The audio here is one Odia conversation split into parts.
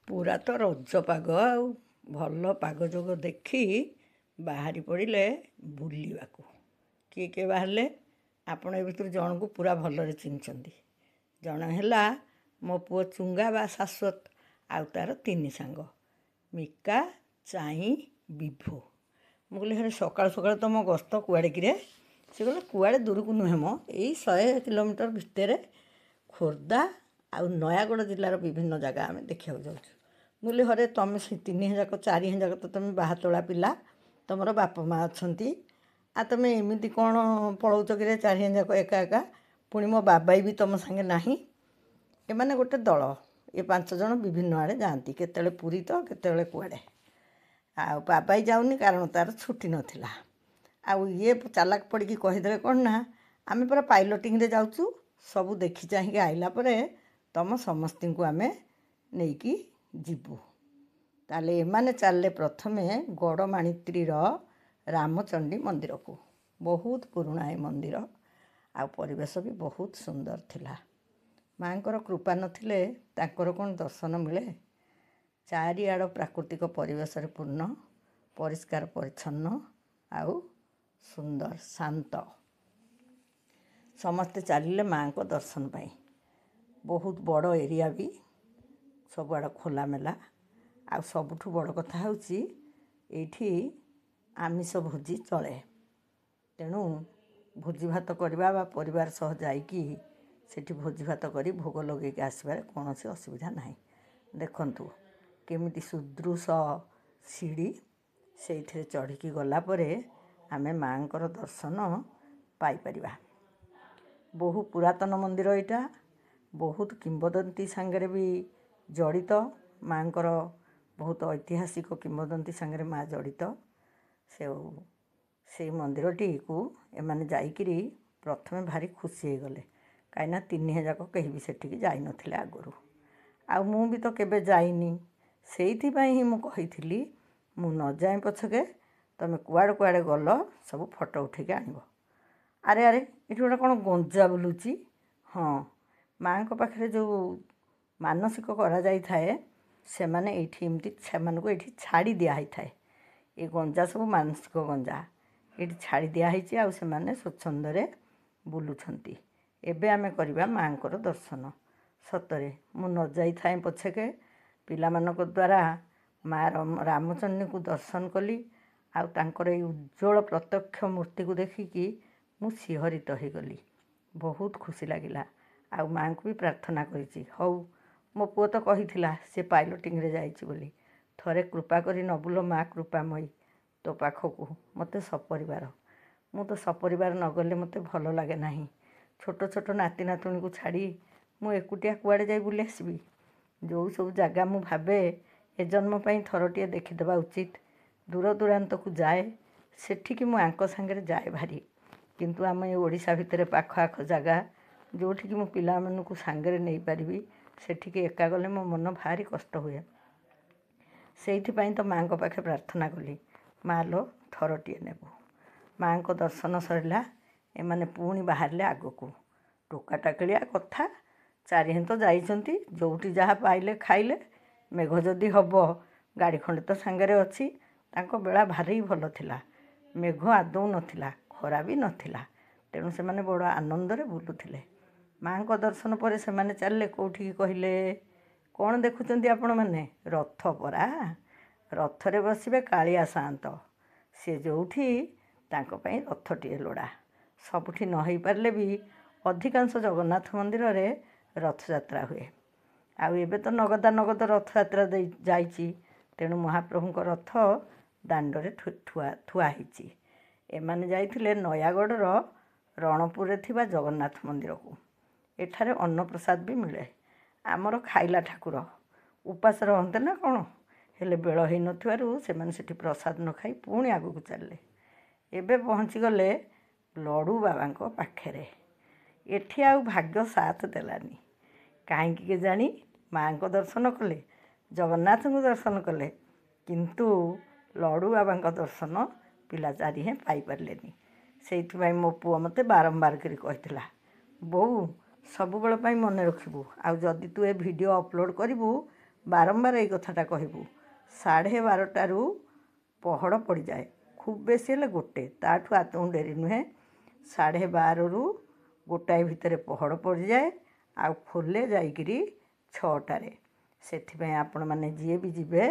ପୁରା ତ ରଜ ପାଗ ଆଉ ଭଲ ପାଗ ଯୋଗ ଦେଖି ବାହାରି ପଡ଼ିଲେ ବୁଲିବାକୁ। କିଏ କିଏ ବାହାରିଲେ ଆପଣ ଏ ଭିତରୁ ଜଣକୁ ପୁରା ଭଲରେ ଚିହ୍ନିଛନ୍ତି। ଜଣେ ହେଲା ମୋ ପୁଅ ଚୁଙ୍ଗା ବା ଶାଶ୍ୱତ, ଆଉ ତା'ର ତିନି ସାଙ୍ଗ ମିକା, ଚାଇଁ, ବିଭୁ। ମୁଁ କହିଲି ହେଲେ ସକାଳୁ ସକାଳୁ ତ ମୋ ଗସ୍ତ କୁଆଡ଼େ କିରେ? ସେ କହିଲେ କୁଆଡ଼େ ଦୂରକୁ ନୁହେଁ ମ, ଏଇ 100 କିଲୋମିଟର ଭିତରେ ଖୋର୍ଦ୍ଧା ଆଉ ନୟାଗଡ଼ ଜିଲ୍ଲାର ବିଭିନ୍ନ ଜାଗା ଆମେ ଦେଖିବାକୁ ଯାଉଛୁ। ମୁଁ କହିଲି ହରେ ତୁମେ ସେ 3 ଯାକ 4 ଯାକ ତ ତୁମେ ବାହାତୋଳା ପିଲା, ତୁମର ବାପା ମା ଅଛନ୍ତି, ଆଉ ତୁମେ ଏମିତି କ'ଣ ପଳାଉଛ କିରେ 4 ଯାକ ଏକା ଏକା? ପୁଣି ମୋ ବାବାଇ ବି ତୁମ ସାଙ୍ଗେ ନାହିଁ। ଏମାନେ ଗୋଟେ ଦଳ, ଏ 5 ଜଣ ବିଭିନ୍ନ ଆଡ଼େ ଯାଆନ୍ତି, କେତେବେଳେ ପୁରୀ ତ କେତେବେଳେ କୁଆଡ଼େ। ଆଉ ବାବାଇ ଯାଉନି କାରଣ ତା'ର ଛୁଟି ନଥିଲା। ଆଉ ଇଏ ଚାଲାକ ପଡ଼ିକି କହିଦେଲେ କ'ଣ ନା, ଆମେ ପୁରା ପାଇଲଟିଂରେ ଯାଉଛୁ, ସବୁ ଦେଖି ଚାହିଁକି ଆଇଲା ପରେ ତୁମ ସମସ୍ତଙ୍କୁ ଆମେ ନେଇକି ଯିବୁ। ତାହେଲେ ଏମାନେ ଚାଲିଲେ ପ୍ରଥମେ ଗଡ଼ମାଣିତ୍ରୀର ରାମଚଣ୍ଡୀ ମନ୍ଦିରକୁ। ବହୁତ ପୁରୁଣା ଏ ମନ୍ଦିର, ଆଉ ପରିବେଶ ବି ବହୁତ ସୁନ୍ଦର ଥିଲା। ମାଆଙ୍କର କୃପା ନଥିଲେ ତାଙ୍କର କ'ଣ ଦର୍ଶନ ମିଳେ? ଚାରିଆଡ଼ ପ୍ରାକୃତିକ ପରିବେଶରେ ପୂର୍ଣ୍ଣ, ପରିଷ୍କାର ପରିଚ୍ଛନ୍ନ ଆଉ ସୁନ୍ଦର ଶାନ୍ତ। ସମସ୍ତେ ଚାଲିଲେ ମାଆଙ୍କ ଦର୍ଶନ ପାଇଁ। ବହୁତ ବଡ଼ ଏରିଆ ବି, ସବୁଆଡ଼ ଖୋଲାମେଲା। ଆଉ ସବୁଠୁ ବଡ଼ କଥା ହେଉଛି ଏଇଠି ଆମିଷ ଭୋଜି ଚଳେ। ତେଣୁ ଭୋଜି ଭାତ କରିବା ବା ପରିବାର ସହ ଯାଇକି ସେଠି ଭୋଜି ଭାତ କରି ଭୋଗ ଲଗେଇକି ଆସିବାରେ କୌଣସି ଅସୁବିଧା ନାହିଁ। ଦେଖନ୍ତୁ କେମିତି ସୁଦୃଶ ସିଡ଼ି, ସେଇଥିରେ ଚଢ଼ିକି ଗଲା ପରେ ଆମେ ମାଆଙ୍କର ଦର୍ଶନ ପାଇପାରିବା। ବହୁ ପୁରାତନ ମନ୍ଦିର ଏଇଟା, ବହୁତ କିମ୍ବଦନ୍ତୀ ସାଙ୍ଗରେ ବି ଜଡ଼ିତ। ମାଆଙ୍କର ବହୁତ ଐତିହାସିକ କିମ୍ବଦନ୍ତୀ ସାଙ୍ଗରେ ମାଆ ଜଡ଼ିତ। ସେଇ ମନ୍ଦିରଟିକୁ ଏମାନେ ଯାଇକିରି ପ୍ରଥମେ ଭାରି ଖୁସି ହେଇଗଲେ, କାହିଁକିନା 3 ଯାକ କେହି ବି ସେଠିକି ଯାଇନଥିଲେ ଆଗରୁ। ଆଉ ମୁଁ ବି ତ କେବେ ଯାଇନି, ସେଇଥିପାଇଁ ହିଁ ମୁଁ କହିଥିଲି ମୁଁ ନ ଯାଏ ପଛକେ ତୁମେ କୁଆଡ଼େ କୁଆଡ଼େ ଗଲ ସବୁ ଫଟୋ ଉଠେଇକି ଆଣିବ। ଆରେ ଆରେ ଏଠି ଗୋଟେ କ'ଣ ଗଞ୍ଜା ବୁଲୁଛି? ହଁ, ମାଆଙ୍କ ପାଖରେ ଯେଉଁ ମାନସିକ କରାଯାଇଥାଏ ସେମାନେ ଏଇଠି ଏମିତି ସେମାନଙ୍କୁ ଏଇଠି ଛାଡ଼ି ଦିଆହେଇଥାଏ। ଏ ଗଞ୍ଜା ସବୁ ମାନସିକ ଗଞ୍ଜା ଏଇଠି ଛାଡ଼ି ଦିଆହେଇଛି, ଆଉ ସେମାନେ ସ୍ୱଚ୍ଛନ୍ଦରେ ବୁଲୁଛନ୍ତି। ଏବେ ଆମେ କରିବା ମାଆଙ୍କର ଦର୍ଶନ। ସତରେ ମୁଁ ନ ଯାଇଥାଏ ପଛକେ ପିଲାମାନଙ୍କ ଦ୍ୱାରା ମାଆ ରାମଚଣ୍ଡୀଙ୍କୁ ଦର୍ଶନ କଲି, ଆଉ ତାଙ୍କର ଏଇ ଉଜ୍ଜ୍ୱଳ ପ୍ରତ୍ୟକ୍ଷ ମୂର୍ତ୍ତିକୁ ଦେଖିକି ମୁଁ ଶିହରିତ ହୋଇଗଲି। ବହୁତ ଖୁସି ଲାଗିଲା। ଆଉ ମାଆଙ୍କୁ ବି ପ୍ରାର୍ଥନା କରିଛି, ହଉ ମୋ ପୁଅ ତ କହିଥିଲା ସେ ପାଇଲଟିଂରେ ଯାଇଛି ବୋଲି, ଥରେ କୃପା କରି ନବୁଲ ମାଆ କୃପାମୟୀ ତୋ ପାଖକୁ ମୋତେ ସପରିବାର। ମୁଁ ତ ସପରିବାର ନ ଗଲେ ମୋତେ ଭଲ ଲାଗେ ନାହିଁ। ଛୋଟ ଛୋଟ ନାତି ନାତୁଣୀକୁ ଛାଡ଼ି ମୁଁ ଏକୁଟିଆ କୁଆଡ଼େ ଯାଇ ବୁଲି ଆସିବି? ଯେଉଁ ସବୁ ଜାଗା ମୁଁ ଭାବେ ଏ ଜନ୍ମ ପାଇଁ ଥରଟିଏ ଦେଖିଦେବା ଉଚିତ, ଦୂର ଦୂରାନ୍ତକୁ ଯାଏ, ସେଠିକି ମୁଁ ଆଙ୍କ ସାଙ୍ଗରେ ଯାଏ ଭାରି। କିନ୍ତୁ ଆମ ଏ ଓଡ଼ିଶା ଭିତରେ ପାଖ ଆଖ ଜାଗା ଯେଉଁଠିକି ମୁଁ ପିଲାମାନଙ୍କୁ ସାଙ୍ଗରେ ନେଇପାରିବି, ସେଠିକି ଏକା ଗଲେ ମୋ ମନ ଭାରି କଷ୍ଟ ହୁଏ। ସେଇଥିପାଇଁ ତ ମାଆଙ୍କ ପାଖେ ପ୍ରାର୍ଥନା କଲି, ମା ଲୋ ଥରଟିଏ ନେବୁ। ମାଆଙ୍କ ଦର୍ଶନ ସରିଲା, ଏମାନେ ପୁଣି ବାହାରିଲେ ଆଗକୁ। ଟୋକା ଟାକିଳିଆ କଥା, 4 ତ ଯାଇଛନ୍ତି, ଯେଉଁଠି ଯାହା ପାଇଲେ ଖାଇଲେ। ମେଘ ଯଦି ହେବ ଗାଡ଼ି ଖଣ୍ଡେ ତ ସାଙ୍ଗରେ ଅଛି। ତାଙ୍କ ବେଳା ଭାରି ଭଲ ଥିଲା, ମେଘ ଆଦୌ ନଥିଲା, ଖରା ବି ନଥିଲା। ତେଣୁ ସେମାନେ ବଡ଼ ଆନନ୍ଦରେ ବୁଲୁଥିଲେ। ମାଆଙ୍କ ଦର୍ଶନ ପରେ ସେମାନେ ଚାଲିଲେ କେଉଁଠିକି କହିଲେ? କ'ଣ ଦେଖୁଛନ୍ତି ଆପଣମାନେ? ରଥ ପରା। ରଥରେ ବସିବେ କାଳିଆ ସାଆନ୍ତ। ସେ ଯେଉଁଠି ତାଙ୍କ ପାଇଁ ରଥଟିଏ ଲୋଡ଼ା। ସବୁଠି ନ ହେଇପାରିଲେ ବି ଅଧିକାଂଶ ଜଗନ୍ନାଥ ମନ୍ଦିରରେ ରଥଯାତ୍ରା ହୁଏ। ଆଉ ଏବେ ତ ନଗଦ ରଥଯାତ୍ରା ଯାଇଛି, ତେଣୁ ମହାପ୍ରଭୁଙ୍କ ରଥ ଦାଣ୍ଡରେ ଥୁଆ ହେଇଛି। ଏମାନେ ଯାଇଥିଲେ ନୟାଗଡ଼ର ରଣପୁରରେ ଥିବା ଜଗନ୍ନାଥ ମନ୍ଦିରକୁ। ଏଠାରେ ଅନ୍ନପ୍ରସାଦ ବି ମିଳେ। ଆମର ଖାଇଲା ଠାକୁର ଉପାସ ରହନ୍ତେ ନା କ'ଣ? ହେଲେ ବେଳ ହେଇନଥିବାରୁ ସେମାନେ ସେଠି ପ୍ରସାଦ ନ ଖାଇ ପୁଣି ଆଗକୁ ଚାଲିଲେ। ଏବେ ପହଞ୍ଚିଗଲେ ଲଡ଼ୁ ବାବାଙ୍କ ପାଖରେ। ଏଠି ଆଉ ଭାଗ୍ୟ ସାଥ ଦେଲାନି। କାହିଁକି କେଜାଣି ମାଆଙ୍କ ଦର୍ଶନ କଲେ, ଜଗନ୍ନାଥଙ୍କୁ ଦର୍ଶନ କଲେ, କିନ୍ତୁ ଲଡ଼ୁ ବାବାଙ୍କ ଦର୍ଶନ ପିଲା 4 ପାଇପାରିଲେନି। ସେଇଥିପାଇଁ ମୋ ପୁଅ ମୋତେ ବାରମ୍ବାର କରି କହିଥିଲା, ବୋଉ ସବୁବେଳ ପାଇଁ ମନେ ରଖିବୁ, ଆଉ ଯଦି ତୁ ଏ ଭିଡ଼ିଓ ଅପଲୋଡ଼ କରିବୁ ବାରମ୍ବାର ଏଇ କଥାଟା କହିବୁ। 12:30ଟାରୁ ପହଡ଼ ପଡ଼ିଯାଏ, ଖୁବ୍ ବେଶୀ ହେଲେ 1, ତାଠୁ ଆଦୌ ଡେରି ନୁହେଁ। 12:30ରୁ 1 ଭିତରେ ପହଡ଼ ପଡ଼ିଯାଏ, ଆଉ ଖୋଲେ ଯାଇକିରି 6ଟାରେ। ସେଥିପାଇଁ ଆପଣମାନେ ଯିଏ ବି ଯିବେ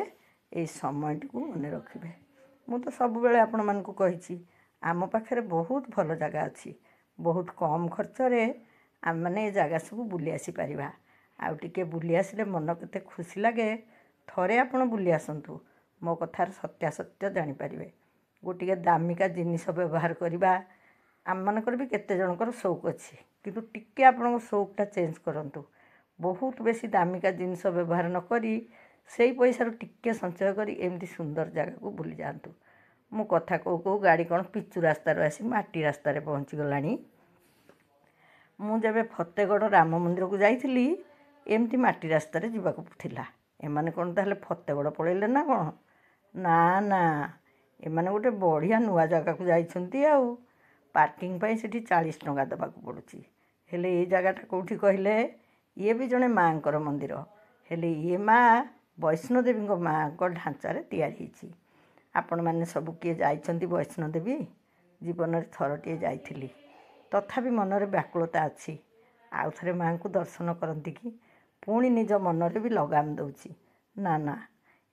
ଏଇ ସମୟଟିକୁ ମନେ ରଖିବେ। ମୁଁ ତ ସବୁବେଳେ ଆପଣମାନଙ୍କୁ କହିଛି, ଆମ ପାଖରେ ବହୁତ ଭଲ ଜାଗା ଅଛି। ବହୁତ କମ୍ ଖର୍ଚ୍ଚରେ ଆମେମାନେ ଏ ଜାଗା ସବୁ ବୁଲି ଆସିପାରିବା। ଆଉ ଟିକେ ବୁଲି ଆସିଲେ ମନ କେତେ ଖୁସି ଲାଗେ। ଥରେ ଆପଣ ବୁଲି ଆସନ୍ତୁ, ମୋ କଥାର ସତ୍ୟାସତ୍ୟ ଜାଣିପାରିବେ। ଗୋଟିଏ ଦାମିକା ଜିନିଷ ବ୍ୟବହାର କରିବା, ଆମମାନଙ୍କର ବି କେତେ ଜଣଙ୍କର ସଉକ ଅଛି, କିନ୍ତୁ ଟିକେ ଆପଣଙ୍କ ସଉକଟା ଚେଞ୍ଜ କରନ୍ତୁ। ବହୁତ ବେଶୀ ଦାମିକା ଜିନିଷ ବ୍ୟବହାର ନ କରି ସେଇ ପଇସାରୁ ଟିକେ ସଞ୍ଚୟ କରି ଏମିତି ସୁନ୍ଦର ଜାଗାକୁ ବୁଲି ଯାଆନ୍ତୁ। ମୁଁ କଥା କହୁ କହୁ ଗାଡ଼ି କ'ଣ ପିଚୁ ରାସ୍ତାରୁ ଆସି ମାଟି ରାସ୍ତାରେ ପହଞ୍ଚିଗଲାଣି। ମୁଁ ଯେବେ ଫତେଗଡ଼ ରାମ ମନ୍ଦିରକୁ ଯାଇଥିଲି ଏମିତି ମାଟି ରାସ୍ତାରେ ଯିବାକୁ ଥିଲା। ଏମାନେ କ'ଣ ତାହେଲେ ଫତେଗଡ଼ ପଳେଇଲେ ନା କ'ଣ? ନା ନା, ଏମାନେ ଗୋଟେ ବଢ଼ିଆ ନୂଆ ଜାଗାକୁ ଯାଇଛନ୍ତି। ଆଉ ପାର୍କିଂ ପାଇଁ ସେଠି 40 ଟଙ୍କା ଦେବାକୁ ପଡ଼ୁଛି। ହେଲେ ଏଇ ଜାଗାଟା କେଉଁଠି କହିଲେ? ଇଏ ବି ଜଣେ ମାଆଙ୍କର ମନ୍ଦିର, ହେଲେ ଇଏ ମାଆ ବୈଷ୍ଣୋଦେବୀଙ୍କ ମାଆଙ୍କ ଢାଞ୍ଚାରେ ତିଆରି ହେଇଛି। ଆପଣମାନେ ସବୁ କିଏ ଯାଇଛନ୍ତି ବୈଷ୍ଣୋଦେବୀ? ଜୀବନରେ ଥରଟିଏ ଯାଇଥିଲି, ତଥାପି ମନରେ ବ୍ୟାକୁଳତା ଅଛି। ଆଉ ଥରେ ମାଆଙ୍କୁ ଦର୍ଶନ କରନ୍ତି କି? ପୁଣି ନିଜ ମନରେ ବି ଲଗାମ ଦେଉଛି, ନା ନା,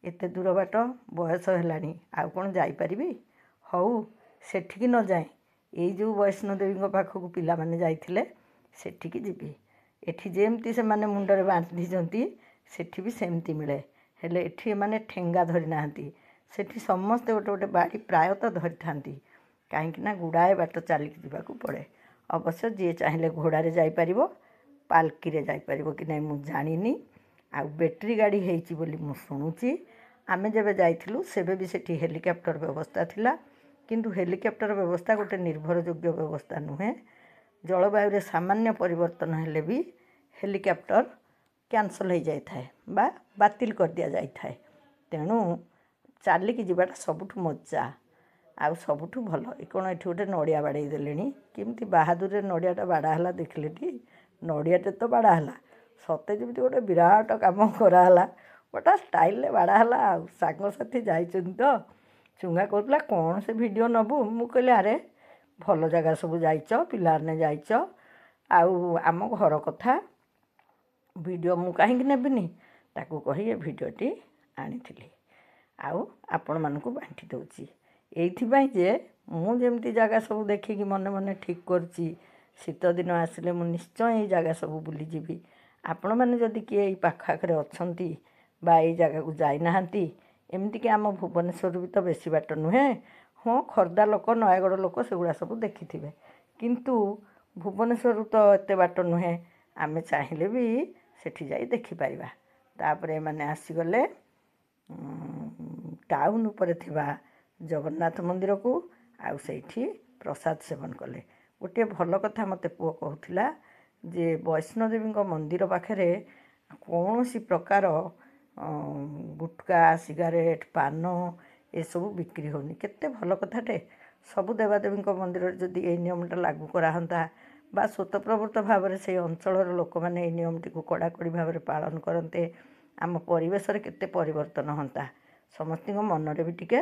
ଏତେ ଦୂର ବାଟ, ବୟସ ହେଲାଣି, ଆଉ କ'ଣ ଯାଇପାରିବି? ହଉ, ସେଠିକି ନ ଯାଏ ଏଇ ଯେଉଁ ବୈଷ୍ଣୋଦେବୀଙ୍କ ପାଖକୁ ପିଲାମାନେ ଯାଇଥିଲେ ସେଠିକି ଯିବି। ଏଠି ଯେମିତି ସେମାନେ ମୁଣ୍ଡରେ ବାନ୍ଧିଛନ୍ତି ସେଠି ବି ସେମିତି ମିଳେ, ହେଲେ ଏଠି ଏମାନେ ଠେଙ୍ଗା ଧରି ନାହାନ୍ତି। ସେଠି ସମସ୍ତେ ଗୋଟେ ଗୋଟେ ବାଡ଼ି ପ୍ରାୟତଃ ଧରିଥାନ୍ତି, କାହିଁକି ନା ଗୁଡ଼ାଏ ବାଟ ଚାଲିକି ଯିବାକୁ ପଡ଼େ। ଅବଶ୍ୟ ଯିଏ ଚାହିଁଲେ ଘୋଡ଼ାରେ ଯାଇପାରିବ, ପାଲକିରେ ଯାଇପାରିବ କି ନାହିଁ ମୁଁ ଜାଣିନି। ଆଉ ବ୍ୟାଟେରୀ ଗାଡ଼ି ହେଇଛି ବୋଲି ମୁଁ ଶୁଣୁଛି। ଆମେ ଯେବେ ଯାଇଥିଲୁ ସେବେ ବି ସେଠି ହେଲିକପ୍ଟର ବ୍ୟବସ୍ଥା ଥିଲା, କିନ୍ତୁ ହେଲିକପ୍ଟର ବ୍ୟବସ୍ଥା ଗୋଟେ ନିର୍ଭରଯୋଗ୍ୟ ବ୍ୟବସ୍ଥା ନୁହେଁ। ଜଳବାୟୁରେ ସାମାନ୍ୟ ପରିବର୍ତ୍ତନ ହେଲେ ବି ହେଲିକପ୍ଟର କ୍ୟାନସଲ୍ ହୋଇଯାଇଥାଏ ବା ବାତିଲ କରିଦିଆଯାଇଥାଏ। ତେଣୁ ଚାଲିକି ଯିବାଟା ସବୁଠୁ ମଜା ଆଉ ସବୁଠୁ ଭଲ। କ'ଣ ଏଠି ଗୋଟେ ନଡ଼ିଆ ବାଡ଼େଇ ଦେଲେଣି, କେମିତି ବାହାଦୁରରେ ନଡ଼ିଆଟା ବାଡ଼ା ହେଲା ଦେଖିଲେଟି? ନଡ଼ିଆଟେ ତ ବାଡ଼ା ହେଲା, ସତେ ଯେମିତି ଗୋଟେ ବିରାଟ କାମ କରାହେଲା, ଗୋଟେ ଷ୍ଟାଇଲରେ ବାଡ଼ା ହେଲା। ଆଉ ସାଙ୍ଗସାଥି ଯାଇଛନ୍ତି ତ, ଚୁଙ୍ଗା କହୁଥିଲା କ'ଣ ସେ ଭିଡ଼ିଓ ନେବୁ? ମୁଁ କହିଲି ଆରେ ଭଲ ଜାଗା ସବୁ ଯାଇଛ, ପିଲାମାନେ ଯାଇଛ, ଆଉ ଆମ ଘର କଥା ଭିଡ଼ିଓ ମୁଁ କାହିଁକି ନେବିନି? ତାକୁ କହି ଏ ଭିଡ଼ିଓଟି ଆଣିଥିଲି, ଆଉ ଆପଣମାନଙ୍କୁ ବାଣ୍ଟି ଦେଉଛି। ଏଇଥିପାଇଁ ଯେ ମୁଁ ଯେମିତି ଜାଗା ସବୁ ଦେଖିକି ମନେ ମନେ ଠିକ୍ କରୁଛି, ଶୀତଦିନ ଆସିଲେ ମୁଁ ନିଶ୍ଚୟ ଏଇ ଜାଗା ସବୁ ବୁଲିଯିବି। ଆପଣମାନେ ଯଦି କିଏ ଏଇ ପାଖ ଆଖରେ ଅଛନ୍ତି ବା ଏଇ ଜାଗାକୁ ଯାଇନାହାନ୍ତି, ଏମିତିକି ଆମ ଭୁବନେଶ୍ୱରରୁ ବି ତ ବେଶୀ ବାଟ ନୁହେଁ। ହଁ, ଖୋର୍ଦ୍ଧା ଲୋକ, ନୟାଗଡ଼ ଲୋକ ସେଗୁଡ଼ା ସବୁ ଦେଖିଥିବେ, କିନ୍ତୁ ଭୁବନେଶ୍ୱରରୁ ତ ଏତେ ବାଟ ନୁହେଁ। ଆମେ ଚାହିଁଲେ ବି ସେଠି ଯାଇ ଦେଖିପାରିବା। ତାପରେ ଏମାନେ ଆସିଗଲେ ଟାଉନ୍ ଉପରେ ଥିବା ଜଗନ୍ନାଥ ମନ୍ଦିରକୁ, ଆଉ ସେଇଠି ପ୍ରସାଦ ସେବନ କଲେ। ଗୋଟିଏ ଭଲ କଥା ମୋତେ ପୁଅ କହୁଥିଲା ଯେ ବୈଷ୍ଣୋଦେବୀଙ୍କ ମନ୍ଦିର ପାଖରେ କୌଣସି ପ୍ରକାର ଗୁଟକା, ସିଗାରେଟ୍, ପାନ ଏସବୁ ବିକ୍ରି ହେଉନି। କେତେ ଭଲ କଥାଟେ। ସବୁ ଦେବାଦେବୀଙ୍କ ମନ୍ଦିରରେ ଯଦି ଏଇ ନିୟମଟା ଲାଗୁ କରାହୁଅନ୍ତା ବା ସ୍ୱତଃପ୍ରବୃତ୍ତ ଭାବରେ ସେଇ ଅଞ୍ଚଳର ଲୋକମାନେ ଏଇ ନିୟମଟିକୁ କଡ଼ାକଡ଼ି ଭାବରେ ପାଳନ କରନ୍ତେ, ଆମ ପରିବେଶରେ କେତେ ପରିବର୍ତ୍ତନ ହୁଅନ୍ତା, ସମସ୍ତଙ୍କ ମନରେ ବି ଟିକେ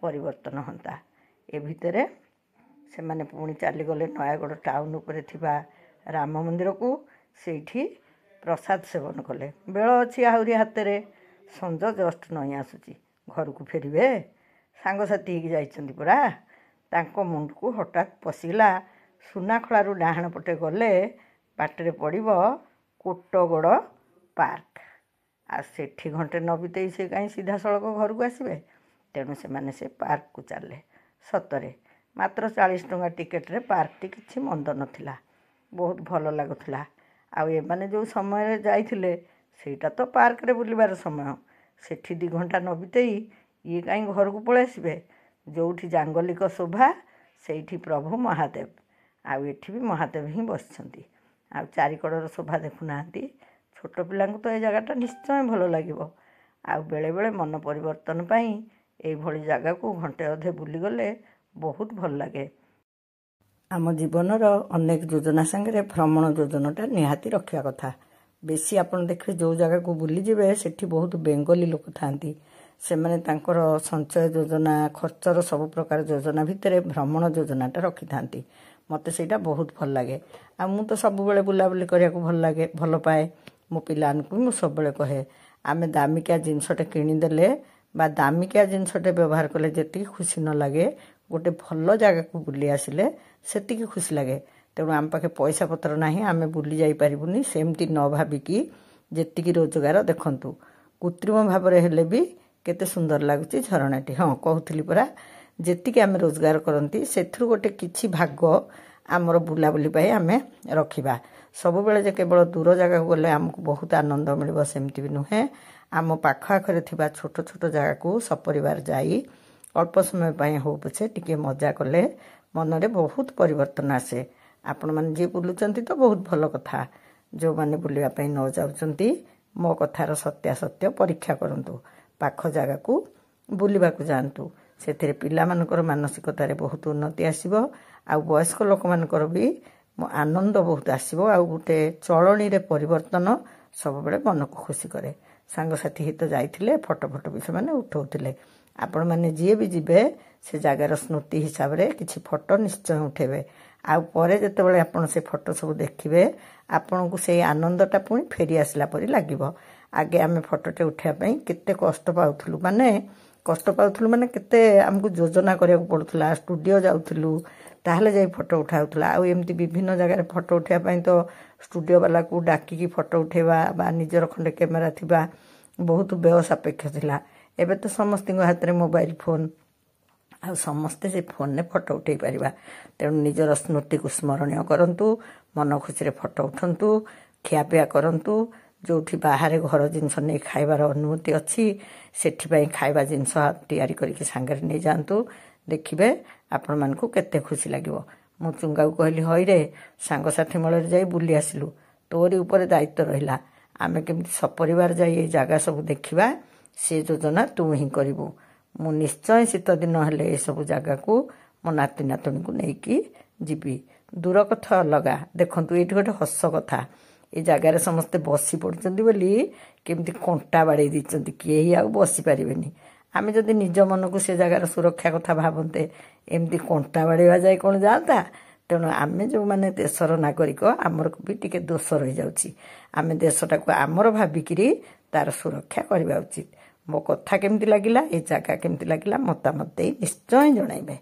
ପରିବର୍ତ୍ତନ ହୁଅନ୍ତା। ଏ ଭିତରେ ସେମାନେ ପୁଣି ଚାଲିଗଲେ ନୟାଗଡ଼ ଟାଉନ୍ ଉପରେ ଥିବା ରାମ ମନ୍ଦିରକୁ। ସେଇଠି ପ୍ରସାଦ ସେବନ କଲେ। ବେଳ ଅଛି ଆହୁରି ହାତରେ, ସଞ୍ଜ ଜଷ୍ଟ ନଇଁ ଆସୁଛି। ଘରକୁ ଫେରିବେ, ସାଙ୍ଗସାଥି ହେଇକି ଯାଇଛନ୍ତି ପରା। ତାଙ୍କ ମୁଣ୍ଡକୁ ହଠାତ୍ ପଶିଗଲା, ସୁନାଖଳାରୁ ଡାହାଣ ପଟେ ଗଲେ ବାଟରେ ପଡ଼ିବ କୋଟଗଡ଼ ପାର୍କ, ଆଉ ସେଠି ଘଣ୍ଟେ ନ ବିତେଇ ସେ କାହିଁ ସିଧାସଳଖ ଘରକୁ ଆସିବେ? ତେଣୁ ସେମାନେ ସେ ପାର୍କକୁ ଚାଲିଲେ। ସତରେ ମାତ୍ର 40 ଟଙ୍କା ଟିକେଟରେ ପାର୍କଟି କିଛି ମନ୍ଦ ନଥିଲା, ବହୁତ ଭଲ ଲାଗୁଥିଲା। ଆଉ ଏମାନେ ଯେଉଁ ସମୟରେ ଯାଇଥିଲେ ସେଇଟା ତ ପାର୍କରେ ବୁଲିବାର ସମୟ। ସେଠି 2 ଘଣ୍ଟା ନ ବିତେଇ ଇଏ କାହିଁ ଘରକୁ ପଳେଇ ଆସିବେ? ଯେଉଁଠି ଜାଙ୍ଗଲିକ ଶୋଭା ସେଇଠି ପ୍ରଭୁ ମହାଦେବ, ଆଉ ଏଠି ବି ମହାଦେବ ହିଁ ବସିଛନ୍ତି। ଆଉ ଚାରିକଡ଼ର ଶୋଭା ଦେଖୁନାହାନ୍ତି। ଛୋଟ ପିଲାଙ୍କୁ ତ ଏ ଜାଗାଟା ନିଶ୍ଚୟ ଭଲ ଲାଗିବ। ଆଉ ବେଳେବେଳେ ମନ ପରିବର୍ତ୍ତନ ପାଇଁ ଏଇଭଳି ଜାଗାକୁ ଘଣ୍ଟେ ଅଧେ ବୁଲିଗଲେ ବହୁତ ଭଲ ଲାଗେ। ଆମ ଜୀବନର ଅନେକ ଯୋଜନା ସାଙ୍ଗରେ ଭ୍ରମଣ ଯୋଜନାଟା ନିହାତି ରଖିବା କଥା। बेसी आपण देखिए जो जगह को बुली जिबे सेठी बहुत बेंगली लोक थांती सेमाने तांकर संचय योजना खर्चर सब प्रकार योजना भितर भ्रमण योजनाटा रखि थांती मते सेटा बहुत भल लागे आ मु तो सब बेले बुलाबुली करिया को भल लागे भल पाए मो पिलानकु मु सब बेले कहे आमे दामिकिया जिनसटे किनी देले बा दामिकिया जिनसटे व्यवहार कले जेति खुशी न लागे गोटे भल जगह को बुली आसिले सेति खुशी लागे तेणु आम पाखे पैसा पत्र नाही आमे बुली जाई परिबुनी सेमती न भाबिकी जेतिकी रोजगार देखंतु कृत्रिम भाबरे हेले भी केते सुंदर लागुची झरणाटी हाँ कहूली परा जेतिकी आमे रोजगार करती सेथुरु गोटे किछि भाग आमर बुलाबुली पाई आमे रखिबा सब बेले जे केवल दूर जगह को गले हमको बहुत आनंद मिलिबो सेमती भी नुहे आम पाख आखरे थिबा छोट छोट जगह को सपरिवार जाई अल्प समय पाई हो पछे टिके मजा कले मनरे बहुत परिवर्तन आसे आपण माने जे बुलुचंती तो बहुत भल कथा जो माने बुलिया पई न जाउचंती मो कथार सत्यासत्य परीक्षा करंतु पाख जगह को बुलिबा को जानतु सेथिरे पिला मानकर मानसिकता रे बहुत उन्नति आसीबो आ वयस्क लोक मानकर भी आनंद बहुत आसीबो आ गुटे चलणी रे परिवर्तन सब बेले मन को खुशी करे सांग साथी हित जाइथिले फोटो फोटो भी से माने उठौथिले आपण माने जे भी जिबे से जगार स्मृति हिसाब रे किछि फोटो निश्चय उठेबे आ परे जते बेले आपण से फोटो सब देखिबे आपण को से आनंदटा पुनी फेरी आसला परी लागिबो आगे आमे फोटोटे उठिया पई केते कष्ट पाउथलु माने केते हमकु योजना करिया पड़ुथला स्टूडियो जाउथलु ताहले जाई फोटो उठाउथला आ एमती विभिन्न जगह रे फोटो उठिया पई तो स्टूडियो वाला को डाकी की फोटो उठेबा बा निजर खंडे कैमेरा थिबा बहुत व्यय सापेक्ष थिला एबे तो समस्त हाथ रे मोबाइल फोन आ समस्ते से फोन ने फोटो उठे पारिबा तेणु निजर स्मृति को स्मरणीय करंतु मन खुशी रे फोटो उठंतु खियापिया करंतु जोठी बाहर घर जिनस नहीं खाइबार अनुमति अच्छी सेठी खाइबा जिनस तैयारी करके सांगरे नहीं जातु देखिबे आपण मान को केते खुशी लागिवो मु चुंगा को कहली हई रे सांग साथी मेल जाई बुली आसिलु तोरी ऊपर दायित्व रहिला आमे केमति सपरिवार जाई ए जागा सब देखिबा से योजना तू ही करिवो मु निश्चय शीत दिन हेले ए सब जागा को मो नाती नातुणी को नेकी जीवी दूर कथा अलगा देखंतु एठी गोटे हस कथा ए जगार समस्ते बसी पड़ुचंदी बोली केमती कंटा बाड़े दीचंती केही आ बसी पारिबेनी आमे जदि निज मन को से जगार सुरक्षा कथा भाबंते एमती कंटा बाड़ेवा जाय कोन जानता तेणु आमे जो माने देशर नागरिक आमर को भी टिके दोष रही जाउची आमे देशटा को आमर भाबिकिरी तार सुरक्षा करबा उचित मो कथा केमती लागिला ए जगह केमती लागिला मतामत दे निश्चय जणाइबे।